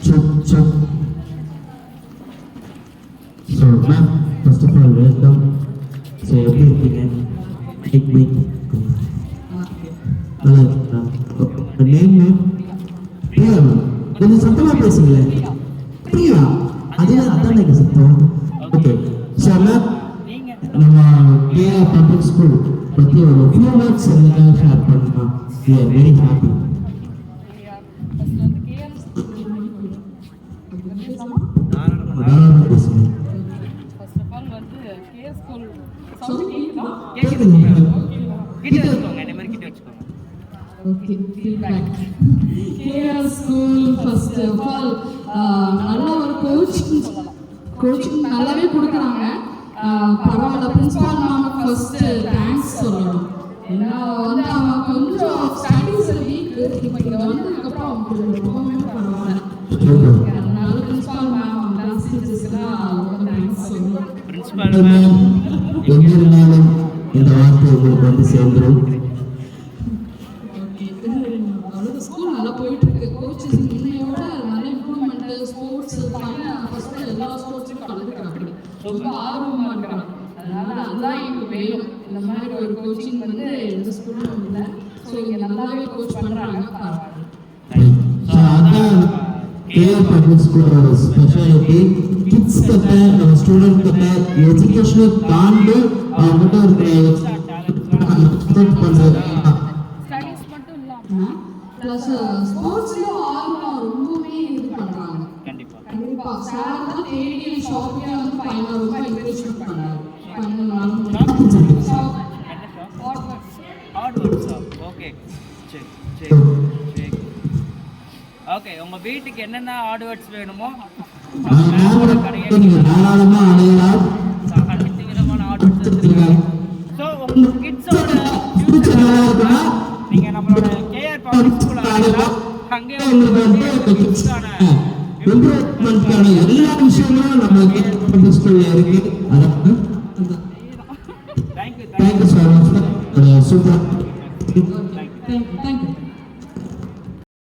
So, ma'am, first of all, welcome. So, எப்படி இருக்கீங்க? நல்லா இருக்கா? Name ma'am? பிரியா மேம். கொஞ்சம் சத்தமாக பேசுங்களேன். பிரியா, அதான் எனக்கு சத்தம். ஓகே. ஸோ, மேம், நம்ம கேஆர் பப்ளிக் ஸ்கூல் பற்றி ஒரு ஃபியூ வேர்ட்ஸ் எல்லாம் ஷேர் பண்ணலாம். We are very happy. Okay, feedback. KR School, first of all, நல்ல ஒரு கோச்சிங் நல்லாவே கொடுக்குறாங்க. பரவாயில்ல, பிரின்சிபால் மேம் ஃபர்ஸ்ட் தேங்க்ஸ் சொல்லணும். ஏன்னா வந்து அவங்க கொஞ்சம் ஸ்டடீஸ் வீக், இப்போ இங்கே வந்ததுக்கப்புறம் அவங்க ரொம்பவே பரவாயில்ல. அதனால பிரின்சிபால் மேம் டான்ஸ் டீச்சர்ஸ்லாம் ரொம்ப தேங்க்ஸ் சொல்லணும். பிரின்சிபால் மேம் எங்கிருந்தாலும் இந்த வார்த்தை உங்களுக்கு வந்து சேர்ந்துடும். ஸ்கூல் நல்லா போயிட்டு இருக்கு. கோச்சஸ் இன்னையோட நல்ல இம்ப்ரூவ்மெண்ட், ஸ்போர்ட்ஸ் ஃபர்ஸ்ட் எல்லா ஸ்போர்ட்ஸும் கலந்துக்கிறாங்க. ரொம்ப ஆர்வமாக இருக்கிறாங்க. அதனால அதுதான் எனக்கு வேணும். இந்த மாதிரி ஒரு கோச்சிங் வந்து எந்த ஸ்கூலும் இல்லை. ஸோ இங்கே நல்லாவே கோச் பண்ணுறாங்க. கேஆர் பப்ளிக் ஸ்கூலோட ஸ்பெஷாலிட்டி கிட்ஸ் கிட்ட நம்ம ஸ்டூடெண்ட் கிட்ட எஜுகேஷனை தாண்டி அவங்ககிட்ட இருக்கிற பண்ணுறது ப்ளஸ் ஸ்போர்ட்ஸ்லையும் ஆர்வம் ரொம்பவே இது பண்ணுறாங்க. கண்டிப்பாக சார் தான் தேடி ஷாப்பிங்காக வந்து பையனை ரொம்ப என்கரேஜ்மெண்ட் பண்ணாரு. ஓகே, உங்க வீட்டுக்கு என்னென்ன ஆர்ட்வேர்ட்ஸ் வேணுமோ தாராளமா அடையலாம். விதமான ஆர்ட்வேர்ட்ஸ். ஸோ உங்க கிட்ஸோட நீங்க நம்மளோட கேஆர் பப்ளிக் ஸ்கூல் அடையலாம். அங்கே உங்களுக்கு இம்ப்ரூவ்மெண்ட்கான எல்லா விஷயங்களும் நம்ம கேஆர் பப்ளிக் ஸ்கூல்ல இருக்கு. அதான் தேங்க்யூ ஸோ மச். சூப்பர்.